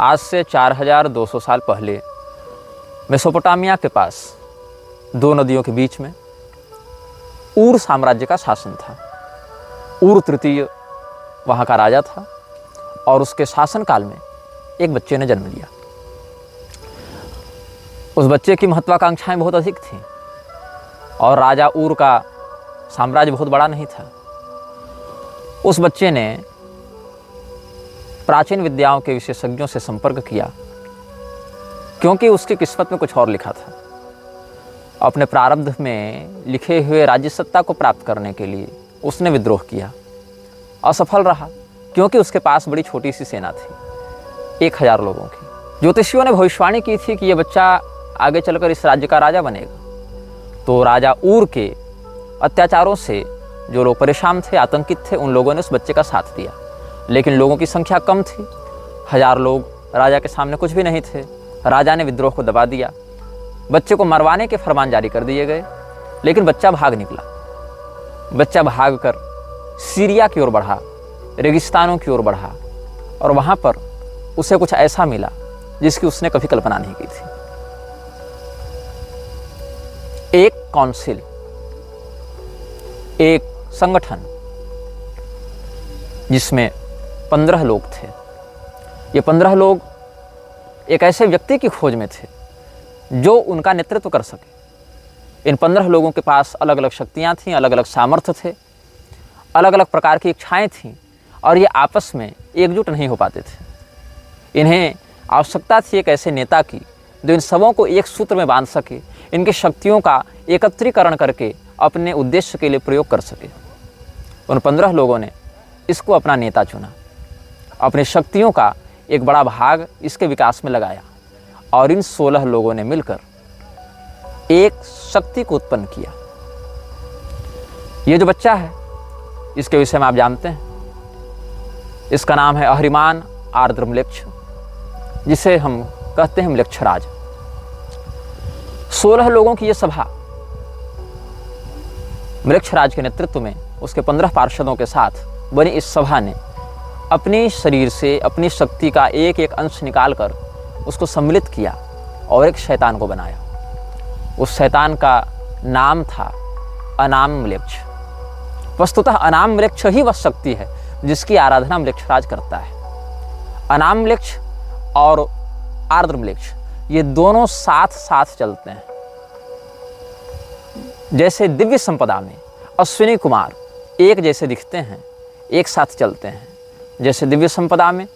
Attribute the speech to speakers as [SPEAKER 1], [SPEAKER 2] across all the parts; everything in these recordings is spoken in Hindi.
[SPEAKER 1] आज से 4200 साल पहले मेसोपोटामिया के पास दो नदियों के बीच में ऊर साम्राज्य का शासन था। ऊर तृतीय वहाँ का राजा था और उसके शासनकाल में एक बच्चे ने जन्म लिया। उस बच्चे की महत्वाकांक्षाएं बहुत अधिक थीं और राजा ऊर का साम्राज्य बहुत बड़ा नहीं था। उस बच्चे ने प्राचीन विद्याओं के विशेषज्ञों से संपर्क किया क्योंकि उसकी किस्मत में कुछ और लिखा था। अपने प्रारब्ध में लिखे हुए राज्य सत्ता को प्राप्त करने के लिए उसने विद्रोह किया। असफल रहा क्योंकि उसके पास बड़ी छोटी सी सेना थी, 1000 लोगों की। ज्योतिषियों ने भविष्यवाणी की थी कि यह बच्चा आगे चलकर इस राज्य का राजा बनेगा। तो राजा ऊर के अत्याचारों से जो लोग परेशान थे, आतंकित थे, उन लोगों ने उस बच्चे का साथ दिया। लेकिन लोगों की संख्या कम थी, 1000 लोग राजा के सामने कुछ भी नहीं थे। राजा ने विद्रोह को दबा दिया, बच्चे को मरवाने के फरमान जारी कर दिए गए। लेकिन बच्चा भाग निकला। बच्चा भागकर सीरिया की ओर बढ़ा, रेगिस्तानों की ओर बढ़ा और वहाँ पर उसे कुछ ऐसा मिला जिसकी उसने कभी कल्पना नहीं की थी। एक काउंसिल, एक संगठन जिसमें 15 लोग थे। ये 15 लोग एक ऐसे व्यक्ति की खोज में थे जो उनका नेतृत्व कर सके। इन 15 लोगों के पास अलग अलग शक्तियाँ थीं, अलग अलग सामर्थ्य थे, अलग अलग प्रकार की इच्छाएं थीं और ये आपस में एकजुट नहीं हो पाते थे। इन्हें आवश्यकता थी एक ऐसे नेता की जो इन सबों को एक सूत्र में बांध सके, इनकी शक्तियों का एकत्रीकरण करके अपने उद्देश्य के लिए प्रयोग कर सके। उन 15 लोगों ने इसको अपना नेता चुना, अपनी शक्तियों का एक बड़ा भाग इसके विकास में लगाया और इन 16 लोगों ने मिलकर एक शक्ति को उत्पन्न किया। ये जो बच्चा है इसके विषय में आप जानते हैं, इसका नाम है अहरिमान आर्द्र म्लेच्छ, जिसे हम कहते हैं म्लेच्छराज। 16 लोगों की यह सभा म्लेच्छराज के नेतृत्व में उसके 15 पार्षदों के साथ बनी इस सभा ने अपने शरीर से अपनी शक्ति का एक एक अंश निकालकर उसको सम्मिलित किया और एक शैतान को बनाया। उस शैतान का नाम था अनाम म्लेच्छ। वस्तुतः अनाम म्लेच्छ ही वह शक्ति है जिसकी आराधना म्लेच्छराज करता है। अनाम म्लेच्छ और आर्द्र म्लेच्छ ये दोनों साथ साथ चलते हैं। जैसे दिव्य संपदा में अश्विनी कुमार एक जैसे दिखते हैं, एक साथ चलते हैं, जैसे दिव्य संपदा में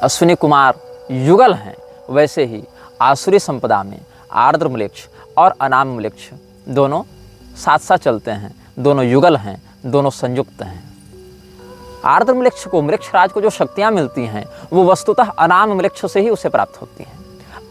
[SPEAKER 1] अश्विनी कुमार युगल हैं, वैसे ही आसुरी संपदा में आर्द्र म्लेच्छ और अनाम म्लेच्छ दोनों साथ साथ चलते हैं, दोनों युगल हैं, दोनों संयुक्त हैं। आर्द्र म्लेच्छ को, म्लेच्छराज को जो शक्तियाँ मिलती हैं वो वस्तुतः अनाम म्लेच्छ से ही उसे प्राप्त होती हैं।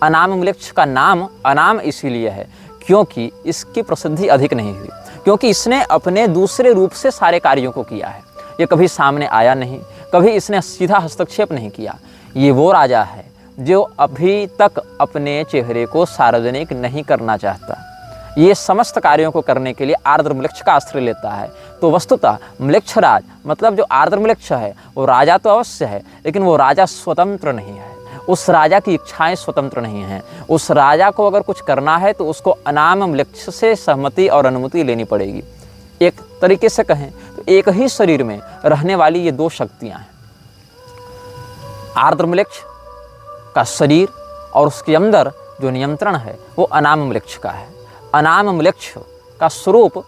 [SPEAKER 1] अनाम म्लेच्छ का नाम अनाम इसीलिए है क्योंकि इसकी प्रसिद्धि अधिक नहीं हुई, क्योंकि इसने अपने दूसरे रूप से सारे कार्यों को किया है। ये कभी सामने आया नहीं, कभी इसने सीधा हस्तक्षेप नहीं किया। ये वो राजा है जो अभी तक अपने चेहरे को सार्वजनिक नहीं करना चाहता। ये समस्त कार्यों को करने के लिए आर्द्र म्लेच्छ का आश्रय लेता है। तो वस्तुतः म्लेच्छराज मतलब जो आर्द्र म्लेच्छ है वो राजा तो अवश्य है, लेकिन वो राजा स्वतंत्र नहीं है। उस राजा की इच्छाएं स्वतंत्र नहीं हैं। उस राजा को अगर कुछ करना है तो उसको अनाम म्लेच्छ से सहमति और अनुमति लेनी पड़ेगी। एक तरीके से कहें तो एक ही शरीर में रहने वाली ये दो शक्तियां हैं। आर्द्र म्लेच्छ का शरीर और उसके अंदर जो नियंत्रण है वो अनाम म्लेच्छ का है। अनाम म्लेच्छ का स्वरूप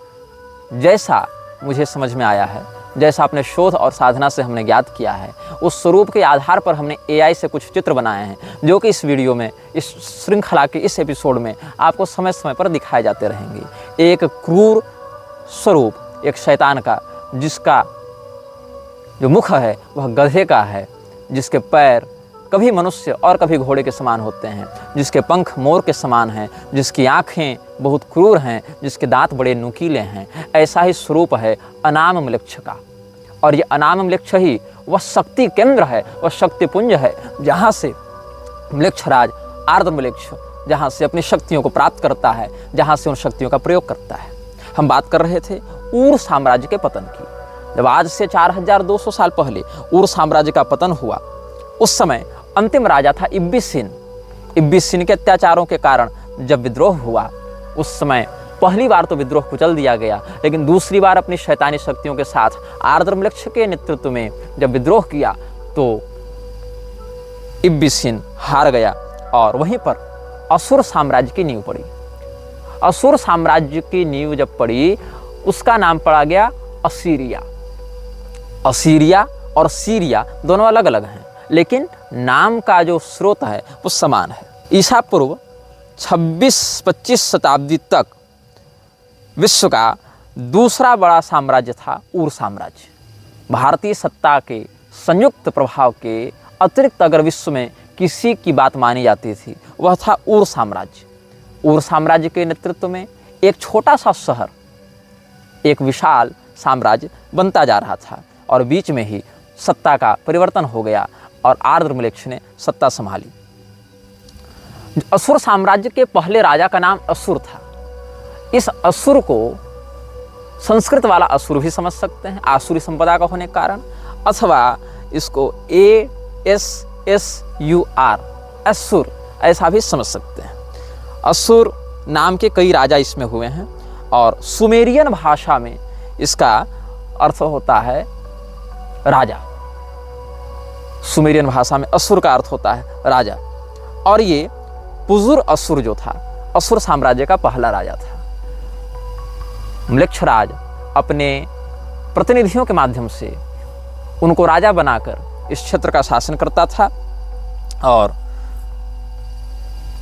[SPEAKER 1] जैसा मुझे समझ में आया है, जैसा अपने शोध और साधना से हमने ज्ञात किया है, उस स्वरूप के आधार पर हमने AI से कुछ चित्र बनाए हैं जो कि इस वीडियो में, इस श्रृंखला के इस एपिसोड में आपको समय समय पर दिखाए जाते रहेंगे। एक क्रूर स्वरूप एक शैतान का, जिसका जो मुख है वह गधे का है, जिसके पैर कभी मनुष्य और कभी घोड़े के समान होते हैं, जिसके पंख मोर के समान हैं, जिसकी आँखें बहुत क्रूर हैं, जिसके दांत बड़े नुकीले हैं। ऐसा ही स्वरूप है अनाम म्लेच्छ का। और ये अनाम म्लेच्छ ही वह शक्ति केंद्र है, वह शक्तिपुंज है जहाँ से म्लेच्छराज आर्द्र म्लेच्छ जहाँ से अपनी शक्तियों को प्राप्त करता है, जहाँ से उन शक्तियों का प्रयोग करता है। हम बात कर रहे थे ऊर साम्राज्य के पतन की। जब आज से 4200 साल पहले ऊर साम्राज्य का पतन हुआ, उस समय अंतिम राजा था इब्बिसिन। इब्बिसिन के अत्याचारों के कारण जब विद्रोह हुआ, उस समय पहली बार तो विद्रोह कुचल दिया गया, लेकिन दूसरी बार अपनी शैतानी शक्तियों के साथ आर्द्रमलेक्ष के नेतृत्व में जब विद्रोह किया तो इब्बिसिन हार गया और वहीं पर असुर साम्राज्य की नींव पड़ी। असुर साम्राज्य की नींव जब पड़ी, उसका नाम पड़ा गया असीरिया। असीरिया और सीरिया दोनों अलग अलग हैं, लेकिन नाम का जो स्रोत है वो समान है। ईसा पूर्व 26-25 शताब्दी तक विश्व का दूसरा बड़ा साम्राज्य था ऊर साम्राज्य। भारतीय सत्ता के संयुक्त प्रभाव के अतिरिक्त अगर विश्व में किसी की बात मानी जाती थी, वह था ऊर साम्राज्य। ऊर साम्राज्य के नेतृत्व में एक छोटा सा शहर एक विशाल साम्राज्य बनता जा रहा था और बीच में ही सत्ता का परिवर्तन हो गया और आर्द्रमलेक्ष ने सत्ता संभाली। असुर साम्राज्य के पहले राजा का नाम असुर था। इस असुर को संस्कृत वाला असुर भी समझ सकते हैं, आसुरी संपदा का होने के कारण, अथवा इसको ASSUR असुर ऐसा भी समझ सकते हैं। असुर नाम के कई राजा इसमें हुए हैं और सुमेरियन भाषा में इसका अर्थ होता है राजा। सुमेरियन भाषा में असुर का अर्थ होता है राजा। और ये पुजुर असुर जो था, असुर साम्राज्य का पहला राजा था। म्लेच्छराज अपने प्रतिनिधियों के माध्यम से उनको राजा बनाकर इस क्षेत्र का शासन करता था और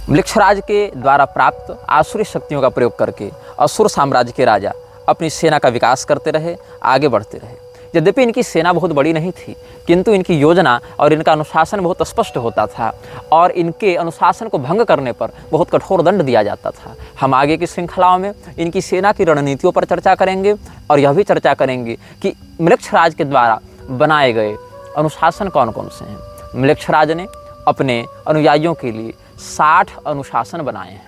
[SPEAKER 1] म्लेच्छराज के द्वारा प्राप्त आसुरी शक्तियों का प्रयोग करके असुर साम्राज्य के राजा अपनी सेना का विकास करते रहे, आगे बढ़ते रहे। यद्यपि इनकी सेना बहुत बड़ी नहीं थी, किंतु इनकी योजना और इनका अनुशासन बहुत स्पष्ट होता था और इनके अनुशासन को भंग करने पर बहुत कठोर दंड दिया जाता था। हम आगे की श्रृंखलाओं में इनकी सेना की रणनीतियों पर चर्चा करेंगे और यह भी चर्चा करेंगे कि म्लेच्छराज के द्वारा बनाए गए अनुशासन कौन कौन से हैं। म्लेच्छराज ने अपने अनुयायियों के लिए 60 अनुशासन बनाए हैं।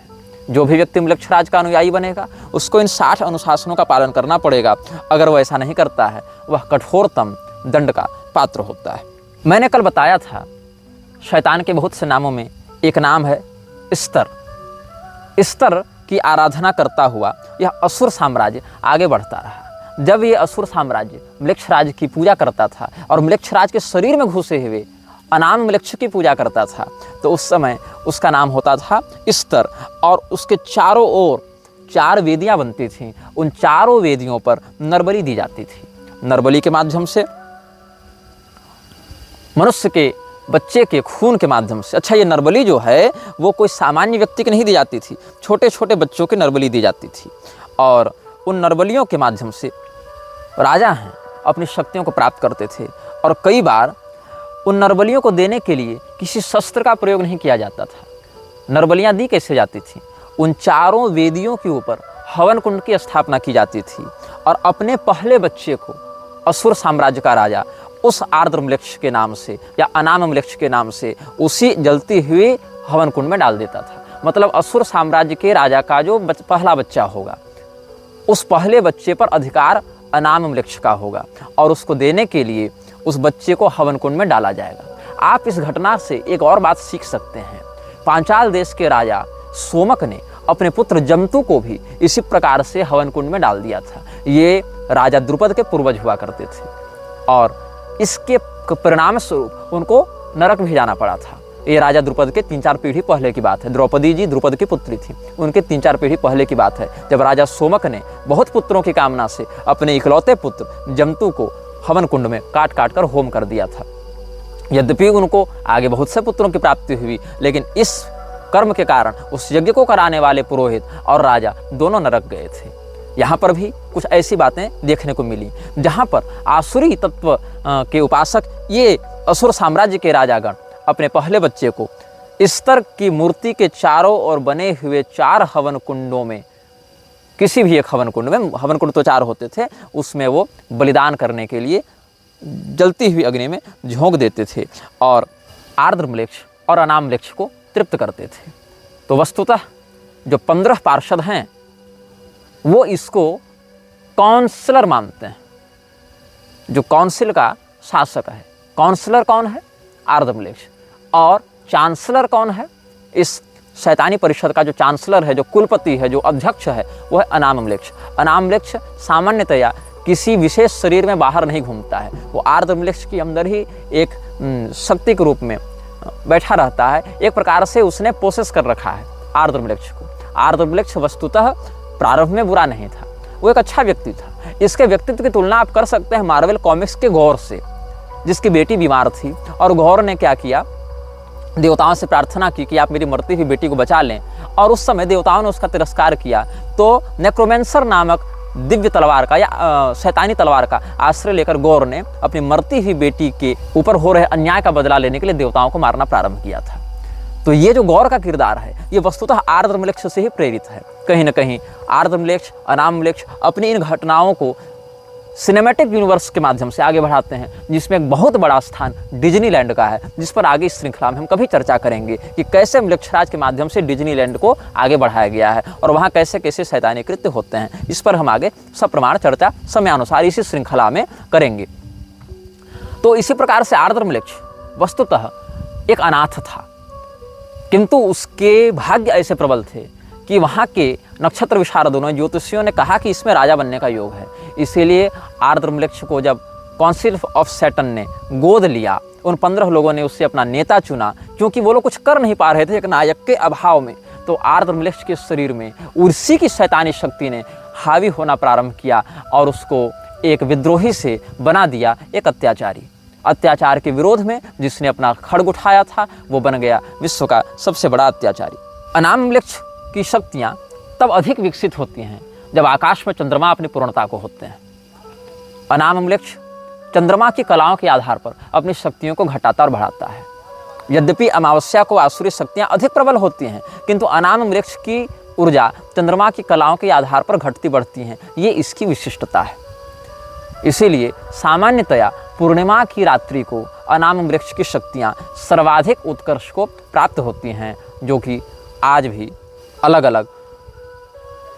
[SPEAKER 1] जो भी व्यक्ति म्लेच्छराज का अनुयायी बनेगा उसको इन 60 अनुशासनों का पालन करना पड़ेगा। अगर वह ऐसा नहीं करता है, वह कठोरतम दंड का पात्र होता है। मैंने कल बताया था शैतान के बहुत से नामों में एक नाम है स्तर। स्तर की आराधना करता हुआ यह असुर साम्राज्य आगे बढ़ता रहा। जब ये असुर साम्राज्य म्लेच्छराज की पूजा करता था और म्लेच्छराज के शरीर में घुसे हुए अनाम म्लेच्छ की पूजा करता था, तो उस समय उसका नाम होता था स्तर। और उसके चारों ओर 4 वेदियां बनती थीं। उन चारों वेदियों पर नरबलि दी जाती थी। नरबलि के माध्यम से मनुष्य के बच्चे के खून के माध्यम से, अच्छा ये नरबलि जो है वो कोई सामान्य व्यक्ति की नहीं दी जाती थी, छोटे छोटे बच्चों की नरबलि दी जाती थी। और उन नरबलियों के माध्यम से राजा हैं अपनी शक्तियों को प्राप्त करते थे। और कई बार उन नरबलियों को देने के लिए किसी शस्त्र का प्रयोग नहीं किया जाता था। नरबलियाँ दी कैसे जाती थी? उन चारों वेदियों के ऊपर हवन कुंड की स्थापना की जाती थी और अपने पहले बच्चे को असुर साम्राज्य का राजा उस आर्द्रमलेच्छ के नाम से या अनामम्लेच्छ के नाम से उसी जलती हुई हवन कुंड में डाल देता था। मतलब असुर साम्राज्य के राजा का जो पहला बच्चा होगा, उस पहले बच्चे पर अधिकार अनामम्लेच्छ का होगा और उसको देने के लिए उस बच्चे को हवन कुंड में डाला जाएगा। आप इस घटना से एक और बात सीख सकते हैं। पांचाल देश के राजा सोमक ने अपने पुत्र जमतु को भी इसी प्रकार से हवन कुंड में डाल दिया था। ये राजा द्रुपद के पूर्वज हुआ करते थे और इसके परिणाम स्वरूप उनको नरक भी जाना पड़ा था। ये राजा द्रुपद के 3-4 पीढ़ी पहले की बात है। द्रौपदी जी द्रुपद की पुत्री थी, उनके 3-4 पीढ़ी पहले की बात है, जब राजा सोमक ने बहुत पुत्रों की कामना से अपने इकलौते पुत्र जमतु को हवन कुंड में काट काट कर होम कर दिया था। यद्यपि उनको आगे बहुत से पुत्रों की प्राप्ति हुई, लेकिन इस कर्म के कारण उस यज्ञ को कराने वाले पुरोहित और राजा दोनों नरक गए थे। यहाँ पर भी कुछ ऐसी बातें देखने को मिली जहाँ पर आसुरी तत्व के उपासक ये असुर साम्राज्य के राजागण अपने पहले बच्चे को स्तर की मूर्ति के चारों ओर बने हुए 4 हवन कुंडों में, किसी भी एक हवन कुंड में, हवन कुंड तो 4 होते थे, उसमें वो बलिदान करने के लिए जलती हुई अग्नि में झोंक देते थे और आर्द्रमलेच्छ और अनामम्लेच्छ को तृप्त करते थे। तो वस्तुतः जो 15 पार्षद हैं वो इसको काउंसलर मानते हैं, जो काउंसिल का शासक है। काउंसलर कौन है? आर्द्रमलेच्छ। और चांसलर कौन है? इस शैतानी परिषद का जो चांसलर है, जो कुलपति है, जो अध्यक्ष है, वो है अनामम्लेक्ष। अनामम्लेक्ष सामान्यतया किसी विशेष शरीर में बाहर नहीं घूमता है, वो आर्द्रम्लेक्ष के अंदर ही एक शक्ति के रूप में बैठा रहता है। एक प्रकार से उसने पोसेस कर रखा है आर्द्रम्लेक्ष को। आर्द्रम्लेक्ष वस्तुतः प्रारंभ में बुरा नहीं था, वो एक अच्छा व्यक्ति था। इसके व्यक्तित्व की तुलना आप कर सकते हैं मार्वल कॉमिक्स के गौर से, जिसकी बेटी बीमार थी और गौर ने क्या किया, देवताओं से प्रार्थना की कि आप मेरी मरती हुई बेटी को बचा लें, और उस समय देवताओं ने उसका तिरस्कार किया। तो नेक्रोमेंसर नामक दिव्य तलवार का या शैतानी तलवार का आश्रय लेकर गौर ने अपनी मरती हुई बेटी के ऊपर हो रहे अन्याय का बदला लेने के लिए देवताओं को मारना प्रारंभ किया था। तो ये जो गौर का किरदार है, ये वस्तुतः आर्द्रम्लेक्ष से ही प्रेरित है। कहीं ना कहीं आर्द्रम्लेक्ष, अनामम्लेक्ष अपनी इन घटनाओं को सिनेमैटिक यूनिवर्स के माध्यम से आगे बढ़ाते हैं, जिसमें एक बहुत बड़ा स्थान डिज्नीलैंड का है, जिस पर आगे इस श्रृंखला में हम कभी चर्चा करेंगे कि कैसे म्लेच्छराज के माध्यम से डिज्नीलैंड को आगे बढ़ाया गया है और वहाँ कैसे कैसे शैतानी कृत्य होते हैं। इस पर हम आगे सप्रमाण चर्चा समयानुसार इसी श्रृंखला में करेंगे। तो इसी प्रकार से आर्द्रम्लेक्ष वस्तुतः एक अनाथ था, किंतु उसके भाग्य ऐसे प्रबल थे कि वहाँ के नक्षत्र विशारदों ने, ज्योतिषियों ने कहा कि इसमें राजा बनने का योग है। इसीलिए आर्द्रम्लेक्ष को जब काउंसिल ऑफ सैटर्न ने गोद लिया, उन 15 लोगों ने उससे अपना नेता चुना, क्योंकि वो लोग कुछ कर नहीं पा रहे थे एक नायक के अभाव में। तो आर्द्रम्लेक्ष के शरीर में उर्सी की शैतानी शक्ति ने हावी होना प्रारंभ किया और उसको एक विद्रोही से बना दिया, एक अत्याचारी। अत्याचार के विरोध में जिसने अपना खड्ग उठाया था, वो बन गया विश्व का सबसे बड़ा अत्याचारी। अनामम्लेक्ष की शक्तियाँ तब अधिक विकसित होती हैं जब आकाश में चंद्रमा अपनी पूर्णता को होते हैं। अनामम्लेक्ष चंद्रमा की कलाओं के आधार पर अपनी शक्तियों को घटाता और बढ़ाता है। यद्यपि अमावस्या को आसुरी शक्तियाँ अधिक प्रबल होती हैं, किंतु अनामम्लेक्ष की ऊर्जा चंद्रमा की कलाओं के आधार पर घटती बढ़ती हैं, ये इसकी विशिष्टता है। इसीलिए सामान्यतया पूर्णिमा की रात्रि को अनामम्लेक्ष की शक्तियाँ सर्वाधिक उत्कर्ष को प्राप्त होती हैं, जो कि आज भी अलग अलग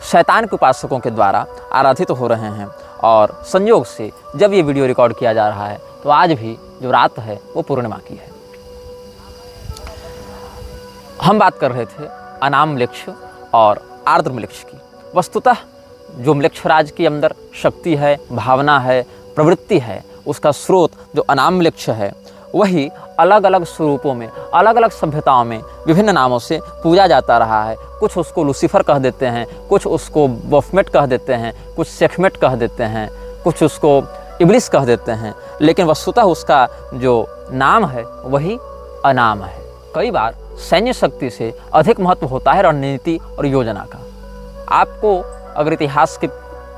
[SPEAKER 1] शैतान के उपासकों के द्वारा आराधित हो रहे हैं। और संयोग से जब ये वीडियो रिकॉर्ड किया जा रहा है तो आज भी जो रात है वो पूर्णिमा की है। हम बात कर रहे थे अनामम्लेक्ष और आर्द्रम्लेक्ष की। वस्तुतः जो म्लेच्छराज के अंदर शक्ति है, भावना है, प्रवृत्ति है, उसका स्रोत जो अनामम्लेक्ष है, वही अलग अलग स्वरूपों में, अलग अलग सभ्यताओं में विभिन्न नामों से पूजा जाता रहा है। कुछ उसको लूसीफर कह देते हैं, कुछ उसको बफमेट कह देते हैं, कुछ सेखमेट कह देते हैं, कुछ उसको इब्लिस कह देते हैं, लेकिन वस्तुतः उसका जो नाम है वही अनाम है। कई बार सैन्य शक्ति से अधिक महत्व होता है रणनीति और योजना का। आपको अगर इतिहास के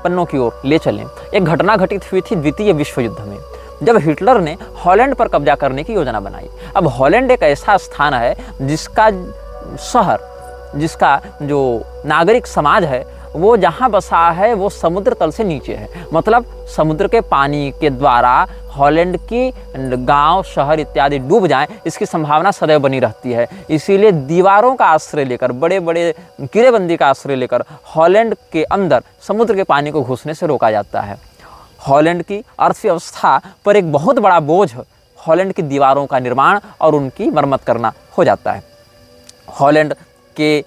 [SPEAKER 1] पन्नों की ओर ले चलें, एक घटना घटित हुई थी द्वितीय विश्व युद्ध में, जब हिटलर ने हॉलैंड पर कब्जा करने की योजना बनाई। अब हॉलैंड एक ऐसा स्थान है जिसका शहर, जिसका जो नागरिक समाज है, वो जहाँ बसा है वो समुद्र तल से नीचे है। मतलब समुद्र के पानी के द्वारा हॉलैंड की गांव, शहर इत्यादि डूब जाएं, इसकी संभावना सदैव बनी रहती है। इसीलिए दीवारों का आश्रय लेकर, बड़े बड़े किलेबंदी का आश्रय लेकर हॉलैंड के अंदर समुद्र के पानी को घुसने से रोका जाता है। हॉलैंड की अर्थव्यवस्था पर एक बहुत बड़ा बोझ हॉलैंड की दीवारों का निर्माण और उनकी मरम्मत करना हो जाता है। हॉलैंड के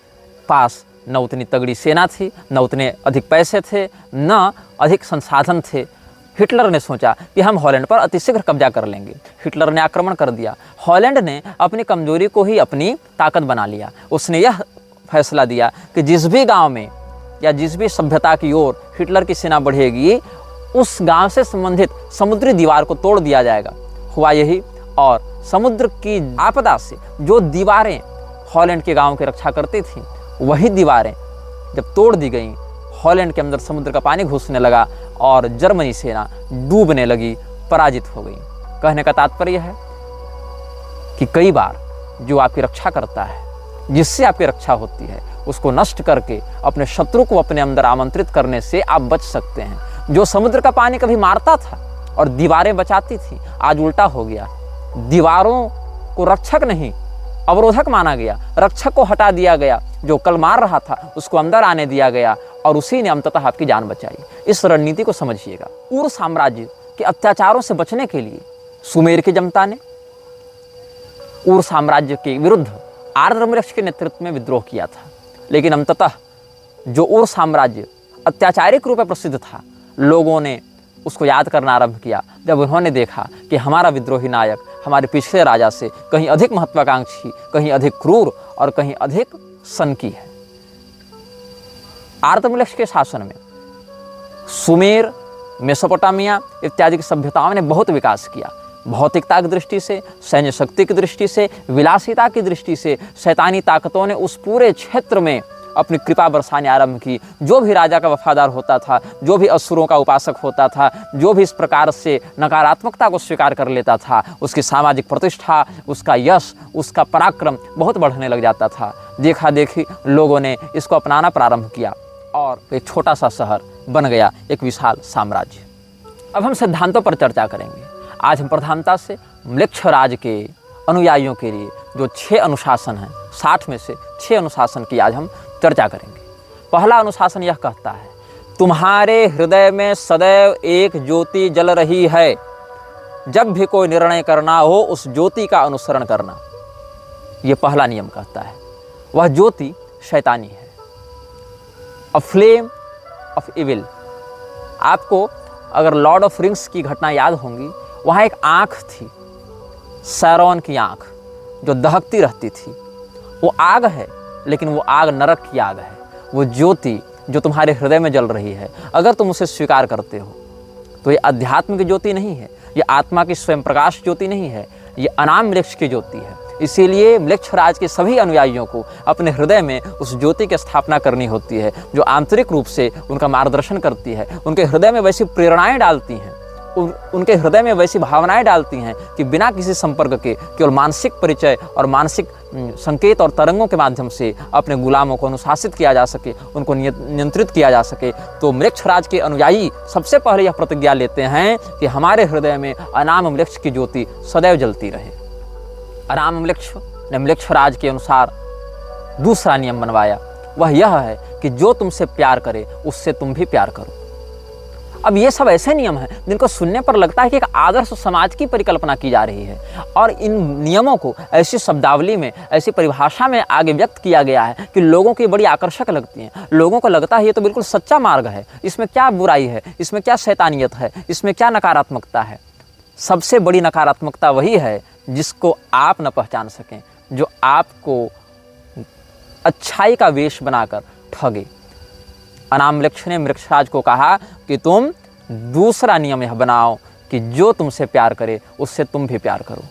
[SPEAKER 1] पास न उतनी तगड़ी सेना थी, न उतने अधिक पैसे थे, न अधिक संसाधन थे। हिटलर ने सोचा कि हम हॉलैंड पर अतिशीघ्र कब्जा कर लेंगे। हिटलर ने आक्रमण कर दिया। हॉलैंड ने अपनी कमजोरी को ही अपनी ताकत बना लिया। उसने यह फैसला दिया कि जिस भी गांव में या जिस भी सभ्यता की ओर हिटलर की सेना बढ़ेगी, उस गांव से संबंधित समुद्री दीवार को तोड़ दिया जाएगा। हुआ यही, और समुद्र की आपदा से जो दीवारें हॉलैंड के गांव की रक्षा करती थीं, वही दीवारें जब तोड़ दी गईं, हॉलैंड के अंदर समुद्र का पानी घुसने लगा और जर्मनी सेना डूबने लगी, पराजित हो गई। कहने का तात्पर्य है कि कई बार जो आपकी रक्षा करता है, जिससे आपकी रक्षा होती है, उसको नष्ट करके अपने शत्रु को अपने अंदर आमंत्रित करने से आप बच सकते हैं। जो समुद्र का पानी कभी मारता था और दीवारें बचाती थी, आज उल्टा हो गया। दीवारों को रक्षक नहीं, अवरोधक माना गया, रक्षक को हटा दिया गया। जो कल मार रहा था उसको अंदर आने दिया गया और उसी ने अंततः आपकी जान बचाई। इस रणनीति को समझिएगा। उर साम्राज्य के अत्याचारों से बचने के लिए सुमेर की जनता ने उर साम्राज्य के विरुद्ध आर्द्रमृक्ष के नेतृत्व में विद्रोह किया था। लेकिन अंततः जो उर साम्राज्य अत्याचारिक रूप में प्रसिद्ध था, लोगों ने उसको याद करना आरंभ किया जब उन्होंने देखा कि हमारा विद्रोही नायक हमारे पिछले राजा से कहीं अधिक महत्वाकांक्षी, कहीं अधिक क्रूर और कहीं अधिक सनकी है। आर्द्रमृक्ष के शासन में सुमेर, मेसोपोटामिया इत्यादि की सभ्यताओं ने बहुत विकास किया। भौतिकता की दृष्टि से, सैन्य शक्ति की दृष्टि से, विलासिता की दृष्टि से शैतानी ताकतों ने उस पूरे क्षेत्र में अपनी कृपा बरसाने आरंभ की। जो भी राजा का वफादार होता था, जो भी असुरों का उपासक होता था, जो भी इस प्रकार से नकारात्मकता को स्वीकार कर लेता था, उसकी सामाजिक प्रतिष्ठा, उसका यश, उसका पराक्रम बहुत बढ़ने लग जाता था। देखा देखी लोगों ने इसको अपनाना प्रारंभ किया और एक छोटा सा शहर बन गया एक विशाल साम्राज्य। अब हम सिद्धांतों पर चर्चा करेंगे। आज हम प्रधानता से म्लेच्छराज के अनुयायियों के लिए जो 6 अनुशासन हैं, 60 में से 6 अनुशासन की आज हम चर्चा करेंगे। पहला अनुशासन यह कहता है, तुम्हारे हृदय में सदैव एक ज्योति जल रही है। जब भी कोई निर्णय करना हो उस ज्योति का अनुसरण करना। यह पहला नियम कहता है। वह ज्योति शैतानी है, अ फ्लेम ऑफ इविल। आपको अगर लॉर्ड ऑफ रिंग्स की घटना याद होंगी, वहाँ एक आँख थी, सैरोन की आँख, जो दहकती रहती थी। वो आग है, लेकिन वो आग नरक की आग है। वो ज्योति जो तुम्हारे हृदय में जल रही है, अगर तुम उसे स्वीकार करते हो तो ये अध्यात्म की ज्योति नहीं है, ये आत्मा की स्वयं प्रकाश ज्योति नहीं है, ये अनाम वृक्ष की ज्योति है। इसीलिए म्लेच्छराज के सभी अनुयायियों को अपने हृदय में उस ज्योति की स्थापना करनी होती है, जो आंतरिक रूप से उनका मार्गदर्शन करती है, उनके हृदय में वैसी प्रेरणाएं डालती हैं, उनके हृदय में वैसी भावनाएं डालती हैं कि बिना किसी संपर्क के केवल मानसिक परिचय और मानसिक संकेत और तरंगों के माध्यम से अपने गुलामों को अनुशासित किया जा सके, उनको नियंत्रित किया जा सके। तो म्लेच्छराज के अनुयायी सबसे पहले यह प्रतिज्ञा लेते हैं कि हमारे हृदय में अनाम वृक्ष की ज्योति सदैव जलती रहे। अनाम वृक्ष ने म्लेच्छराज के अनुसार दूसरा नियम बनवाया। वह यह है कि जो तुमसे प्यार करे उससे तुम भी प्यार करो। अब ये सब ऐसे नियम हैं जिनको सुनने पर लगता है कि एक आदर्श समाज की परिकल्पना की जा रही है, और इन नियमों को ऐसी शब्दावली में, ऐसी परिभाषा में आगे व्यक्त किया गया है कि लोगों की बड़ी आकर्षक लगती हैं। लोगों को लगता है ये तो बिल्कुल सच्चा मार्ग है, इसमें क्या बुराई है, इसमें क्या शैतानियत है, इसमें क्या नकारात्मकता है। सबसे बड़ी नकारात्मकता वही है जिसको आप न पहचान सकें, जो आपको अच्छाई का वेश बनाकर ठगे। अनाम वृक्ष ने म्लेच्छराज को कहा कि तुम दूसरा नियम यह बनाओ कि जो तुमसे प्यार करे उससे तुम भी प्यार करो।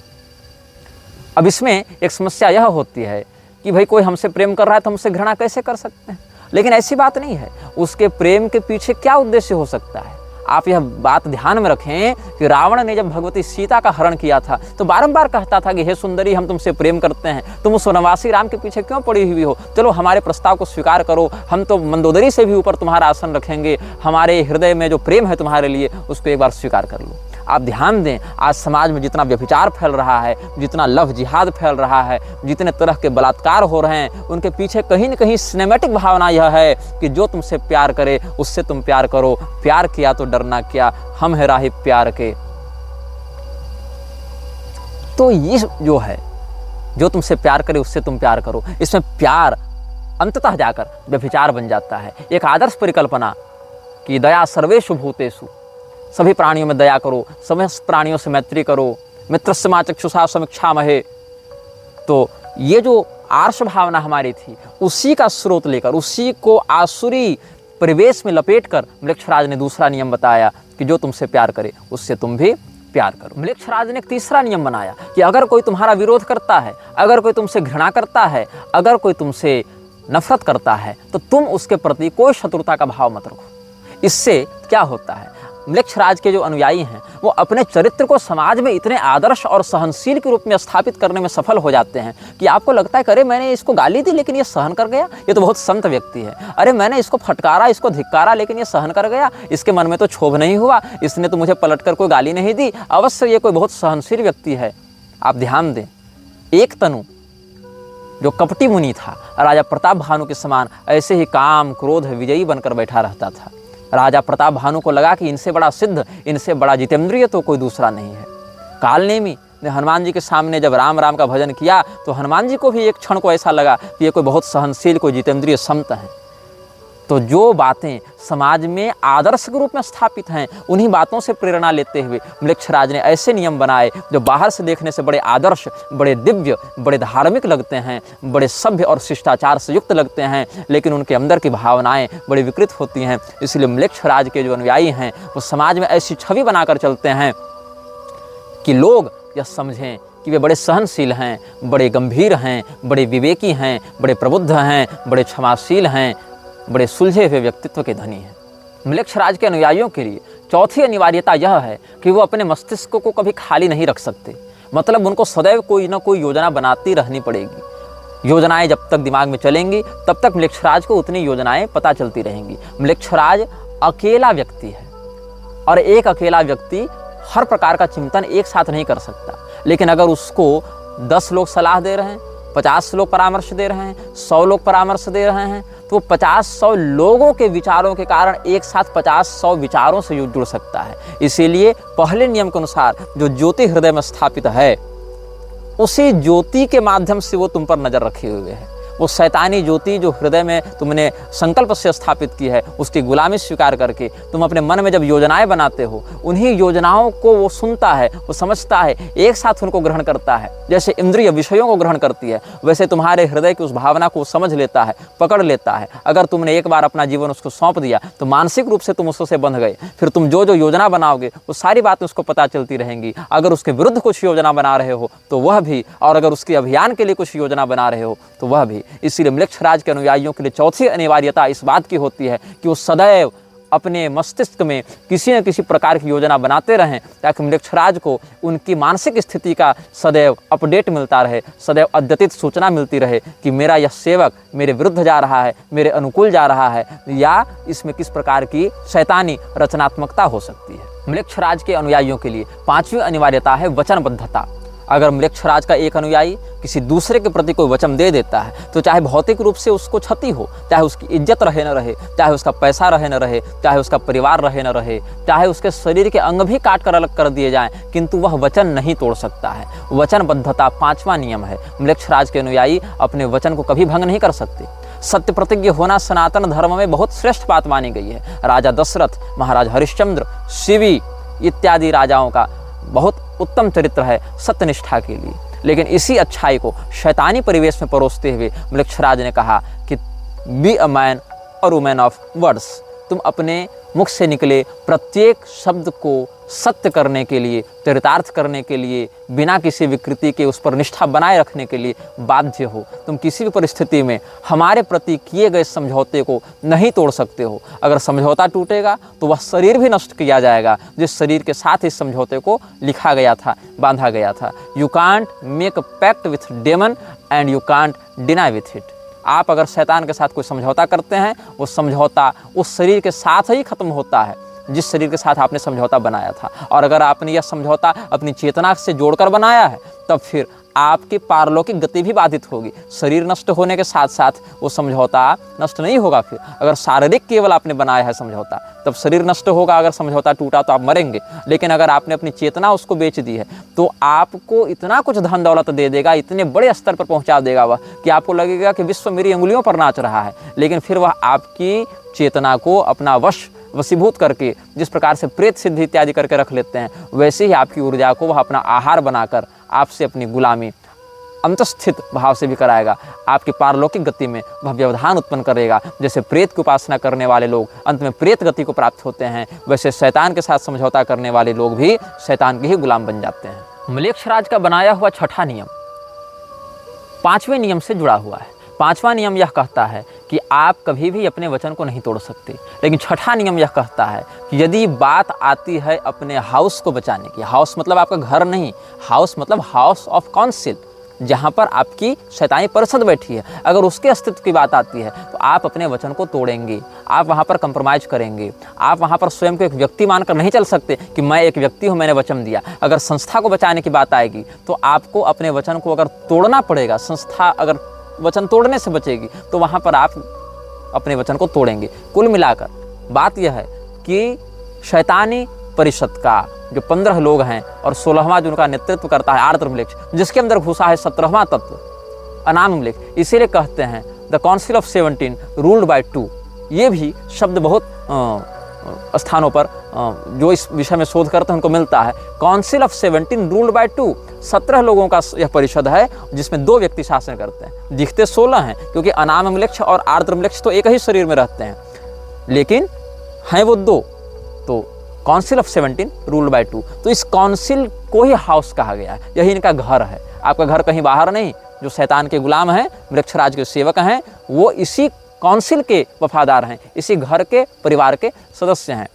[SPEAKER 1] अब इसमें एक समस्या यह होती है कि भाई कोई हमसे प्रेम कर रहा है तो हमसे घृणा कैसे कर सकते हैं, लेकिन ऐसी बात नहीं है। उसके प्रेम के पीछे क्या उद्देश्य हो सकता है। आप यह बात ध्यान में रखें कि रावण ने जब भगवती सीता का हरण किया था तो बारंबार कहता था कि हे सुंदरी, हम तुमसे प्रेम करते हैं, तुम उस वनवासी राम के पीछे क्यों पड़ी हुई हो, चलो हमारे प्रस्ताव को स्वीकार करो, हम तो मंदोदरी से भी ऊपर तुम्हारा आसन रखेंगे, हमारे हृदय में जो प्रेम है तुम्हारे लिए उसको एक बार स्वीकार कर लो। आप ध्यान दें, आज समाज में जितना व्यभिचार फैल रहा है, जितना लव जिहाद फैल रहा है, जितने तरह के बलात्कार हो रहे हैं, उनके पीछे कहीं न कहीं सिनेमैटिक भावना यह है कि जो तुमसे प्यार करे उससे तुम प्यार करो, प्यार किया तो डरना क्या, हम है राही प्यार के। तो ये जो है, जो तुमसे प्यार करे उससे तुम प्यार करो, इसमें प्यार अंततः जाकर व्यभिचार बन जाता है। एक आदर्श परिकल्पना कि दया सर्वेषु भूतेषु, सभी प्राणियों में दया करो, समस्त प्राणियों से मैत्री करो, मित्रस्य मा चक्षुषा समीक्षामहे। तो ये जो आर्ष भावना हमारी थी, उसी का स्रोत लेकर, उसी को आसुरी परिवेश में लपेटकर म्लेच्छराज ने दूसरा नियम बताया कि जो तुमसे प्यार करे उससे तुम भी प्यार करो। म्लेच्छराज ने एक तीसरा नियम बनाया कि अगर कोई तुम्हारा विरोध करता है, अगर कोई तुमसे घृणा करता है, अगर कोई तुमसे नफरत करता है, तो तुम उसके प्रति कोई शत्रुता का भाव मत रखो। इससे क्या होता है, म्लेच्छराज के जो अनुयायी हैं वो अपने चरित्र को समाज में इतने आदर्श और सहनशील के रूप में स्थापित करने में सफल हो जाते हैं कि आपको लगता है कि अरे मैंने इसको गाली दी लेकिन ये सहन कर गया, ये तो बहुत संत व्यक्ति है। अरे मैंने इसको फटकारा, इसको धिक्कारा, लेकिन ये सहन कर गया, इसके मन में तो क्षोभ नहीं हुआ, इसने तो मुझे पलटकर कोई गाली नहीं दी, अवश्य ये कोई बहुत सहनशील व्यक्ति है। आप ध्यान दें, एक तनु जो कपटी मुनि था, राजा प्रताप भानु के समान ऐसे ही काम क्रोध विजयी बनकर बैठा रहता था। राजा प्रताप भानु को लगा कि इनसे बड़ा सिद्ध, इनसे बड़ा जितेंद्रिय तो कोई दूसरा नहीं है। कालनेमी हनुमान जी के सामने जब राम राम का भजन किया तो हनुमान जी को भी एक क्षण को ऐसा लगा कि ये कोई बहुत सहनशील, कोई जितेंद्रिय संत है। तो जो बातें समाज में आदर्श के रूप में स्थापित हैं, उन्हीं बातों से प्रेरणा लेते हुए म्लेच्छराज ने ऐसे नियम बनाए जो बाहर से देखने से बड़े आदर्श, बड़े दिव्य, बड़े धार्मिक लगते हैं, बड़े सभ्य और शिष्टाचार से युक्त लगते हैं, लेकिन उनके अंदर की भावनाएं बड़ी विकृत होती हैं। इसलिए म्लेच्छराज के जो अनुयायी हैं वो समाज में ऐसी छवि बनाकर चलते हैं कि लोग यह समझें कि वे बड़े सहनशील हैं, बड़े गंभीर हैं, बड़े विवेकी हैं, बड़े प्रबुद्ध हैं, बड़े क्षमाशील हैं, बड़े सुलझे हुए व्यक्तित्व के धनी हैं। म्लेच्छराज के अनुयायियों के लिए चौथी अनिवार्यता यह है कि वो अपने मस्तिष्क को कभी खाली नहीं रख सकते। मतलब उनको सदैव कोई ना कोई योजना बनाती रहनी पड़ेगी। योजनाएं जब तक दिमाग में चलेंगी तब तक म्लेच्छराज को उतनी योजनाएं पता चलती रहेंगी। म्लेच्छराज अकेला व्यक्ति है और एक अकेला व्यक्ति हर प्रकार का चिंतन एक साथ नहीं कर सकता। लेकिन अगर उसको 10 लोग सलाह दे रहे हैं, 50 लोग परामर्श दे रहे हैं, 100 लोग परामर्श दे रहे हैं, तो 50-100 लोगों के विचारों के कारण एक साथ 50-100 विचारों से जुड़ सकता है। इसीलिए पहले नियम के अनुसार जो ज्योति हृदय में स्थापित है, उसी ज्योति के माध्यम से वो तुम पर नजर रखे हुए है। वो शैतानी ज्योति जो हृदय में तुमने संकल्प से स्थापित की है, उसकी गुलामी स्वीकार करके तुम अपने मन में जब योजनाएं बनाते हो, उन्हीं योजनाओं को वो सुनता है, वो समझता है, एक साथ उनको ग्रहण करता है। जैसे इंद्रिय विषयों को ग्रहण करती है, वैसे तुम्हारे हृदय की उस भावना को समझ लेता है, पकड़ लेता है। अगर तुमने एक बार अपना जीवन उसको सौंप दिया तो मानसिक रूप से तुम उससे बंध गए। फिर तुम जो जो योजना बनाओगे वो सारी बातें उसको पता चलती रहेंगी। अगर उसके विरुद्ध कुछ योजना बना रहे हो तो वह भी, और अगर उसके अभियान के लिए कुछ योजना बना रहे हो तो वह भी। इसीलिए म्लेच्छराज के अनुयायियों के लिए चौथी अनिवार्यता इस बात की होती है कि वो सदैव अपने मस्तिष्क में किसी न किसी प्रकार की योजना बनाते रहें, ताकि म्लेच्छराज को उनकी मानसिक स्थिति का सदैव अपडेट मिलता रहे, सदैव अद्यतित सूचना मिलती रहे कि मेरा यह सेवक मेरे विरुद्ध जा रहा है, मेरे अनुकूल जा रहा है, या इसमें किस प्रकार की शैतानी रचनात्मकता हो सकती है। म्लेच्छराज के अनुयायियों के लिए पांचवी अनिवार्यता है वचनबद्धता। अगर म्लेच्छराज का एक अनुयायी किसी दूसरे के प्रति कोई वचन दे देता है तो चाहे भौतिक रूप से उसको क्षति हो, चाहे उसकी इज्जत रहे न रहे, चाहे उसका पैसा रहे न रहे, चाहे उसका परिवार रहे न रहे, चाहे उसके शरीर के अंग भी काट कर अलग कर दिए जाएं, किंतु वह वचन नहीं तोड़ सकता है। वचनबद्धता पांचवा नियम है। म्लेच्छराज के अनुयायी अपने वचन को कभी भंग नहीं कर सकते। सत्य प्रतिज्ञ होना सनातन धर्म में बहुत श्रेष्ठ बात मानी गई है। राजा दशरथ, महाराज हरिश्चंद्र, शिवी इत्यादि राजाओं का बहुत उत्तम चरित्र है सत्यनिष्ठा के लिए। लेकिन इसी अच्छाई को शैतानी परिवेश में परोसते हुए म्लेच्छराज ने कहा कि बी अ मैन और वुमेन ऑफ वर्ड्स। तुम अपने मुख से निकले प्रत्येक शब्द को सत्य करने के लिए, चरितार्थ करने के लिए, बिना किसी विकृति के उस पर निष्ठा बनाए रखने के लिए बाध्य हो। तुम किसी भी परिस्थिति में हमारे प्रति किए गए समझौते को नहीं तोड़ सकते हो। अगर समझौता टूटेगा तो वह शरीर भी नष्ट किया जाएगा जिस शरीर के साथ इस समझौते को लिखा गया था, बांधा गया था। You can't make a pact with demon and you can't deny with it. आप अगर शैतान के साथ कोई समझौता करते हैं, वो समझौता उस शरीर के साथ ही खत्म होता है जिस शरीर के साथ आपने समझौता बनाया था। और अगर आपने यह समझौता अपनी चेतना से जोड़कर बनाया है, तब फिर आपकी पारलौकिक गति भी बाधित होगी। शरीर नष्ट होने के साथ साथ वो समझौता नष्ट नहीं होगा। फिर अगर शारीरिक केवल आपने बनाया है समझौता, तब शरीर नष्ट होगा। अगर समझौता टूटा तो आप मरेंगे। लेकिन अगर आपने अपनी चेतना उसको बेच दी है तो आपको इतना कुछ धन दौलत दे देगा, इतने बड़े स्तर पर पहुंचा देगा वह, कि आपको लगेगा कि विश्व मेरी उंगलियों पर नाच रहा है। लेकिन फिर वह आपकी चेतना को अपना वशीभूत करके, जिस प्रकार से प्रेत सिद्धि इत्यादि करके रख लेते हैं, वैसे ही आपकी ऊर्जा को वह अपना आहार बनाकर आपसे अपनी गुलामी अंतस्थित भाव से भी कराएगा। आपकी पारलौकिक गति में वह व्यवधान उत्पन्न करेगा। जैसे प्रेत की उपासना करने वाले लोग अंत में प्रेत गति को प्राप्त होते हैं, वैसे शैतान के साथ समझौता करने वाले लोग भी शैतान के ही गुलाम बन जाते हैं। म्लेच्छराज का बनाया हुआ छठा नियम पांचवें नियम से जुड़ा हुआ है। पांचवा नियम यह कहता है कि आप कभी भी अपने वचन को नहीं तोड़ सकते। लेकिन छठा नियम यह कहता है कि यदि बात आती है अपने हाउस को बचाने की, हाउस मतलब आपका घर नहीं, हाउस मतलब हाउस ऑफ काउंसिल, जहाँ पर आपकी शैतानी परिषद बैठी है, अगर उसके अस्तित्व की बात आती है तो आप अपने वचन को तोड़ेंगे। आप वहाँ पर कंप्रोमाइज़ करेंगे। आप वहाँ पर स्वयं को एक व्यक्ति मानकर नहीं चल सकते कि मैं एक व्यक्ति हूँ, मैंने वचन दिया। अगर संस्था को बचाने की बात आएगी तो आपको अपने वचन को अगर तोड़ना पड़ेगा, संस्था अगर वचन तोड़ने से बचेगी तो वहाँ पर आप अपने वचन को तोड़ेंगे। कुल मिलाकर बात यह है कि शैतानी परिषद का जो 15 लोग हैं और 16वां जो उनका नेतृत्व करता है आर्द्र म्लेच्छ, जिसके अंदर घुसा है 17वां तत्व अनाम म्लेच्छ, इसीलिए कहते हैं the council of 17 ruled by 2। ये भी शब्द बहुत स्थानों पर जो इस विषय में शोध करते हैं उनको मिलता है। काउंसिल ऑफ 17 रूल्ड बाय 2, 17 लोगों का यह परिषद है जिसमें 2 व्यक्ति शासन करते हैं। दिखते 16 हैं क्योंकि अनाम म्लेच्छ और आर्द्र म्लेच्छ तो एक ही शरीर में रहते हैं, लेकिन हैं वो 2। तो काउंसिल ऑफ 17 रूल्ड बाय 2, तो इस काउंसिल को ही हाउस कहा गया है, यही इनका घर है। आपका घर कहीं बाहर नहीं। जो शैतान के गुलाम हैं, म्लेच्छराज के सेवक हैं, वो इसी काउंसिल के वफादार हैं, इसी घर के परिवार के सदस्य हैं।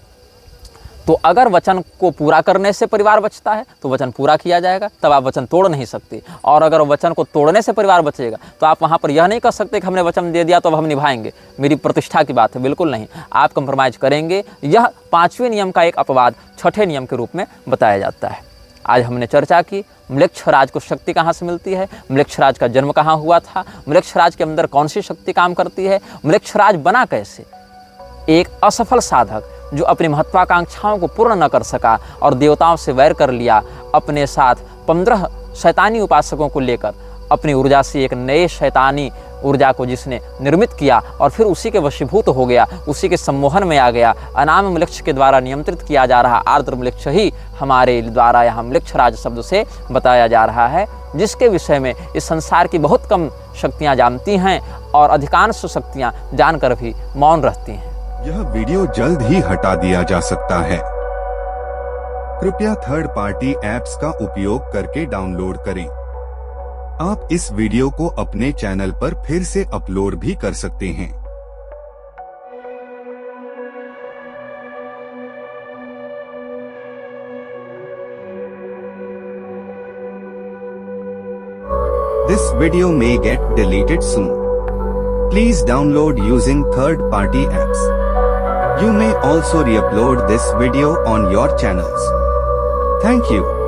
[SPEAKER 1] तो अगर वचन को पूरा करने से परिवार बचता है तो वचन पूरा किया जाएगा, तब आप वचन तोड़ नहीं सकते। और अगर वचन को तोड़ने से परिवार बचेगा तो आप वहाँ पर यह नहीं कर सकते कि हमने वचन दे दिया तो अब हम निभाएंगे, मेरी प्रतिष्ठा की बात है, बिल्कुल नहीं। आप कंप्रोमाइज़ करेंगे। यह 5वें नियम का एक अपवाद 6ठे नियम के रूप में बताया जाता है। आज हमने चर्चा की म्लेच्छराज को शक्ति कहाँ से मिलती है, म्लेच्छराज का जन्म कहाँ हुआ था, म्लेच्छराज के अंदर कौन सी शक्ति काम करती है, म्लेच्छराज बना कैसे। एक असफल साधक जो अपनी महत्वाकांक्षाओं को पूर्ण न कर सका और देवताओं से वैर कर लिया, अपने साथ 15 शैतानी उपासकों को लेकर अपनी ऊर्जा से एक नए शैतानी ऊर्जा को जिसने निर्मित किया और फिर उसी के वशीभूत हो गया, उसी के सम्मोहन में आ गया। अनाम म्लेच्छ के द्वारा नियंत्रित किया जा रहा आर्द्र म्लेच्छ ही हमारे द्वारा यहाँ म्लेच्छराज शब्द से बताया जा रहा है, जिसके विषय में इस संसार की बहुत कम शक्तियाँ जानती हैं और अधिकांश शक्तियाँ जानकर भी मौन रहती हैं।
[SPEAKER 2] यह वीडियो जल्द ही हटा दिया जा सकता है। कृपया थर्ड पार्टी ऐप्स का उपयोग करके डाउनलोड करें। आप इस वीडियो को अपने चैनल पर फिर से अपलोड भी कर सकते हैं। This video may get deleted soon. Please download using third-party apps. You may also re-upload this video on your channels. Thank you.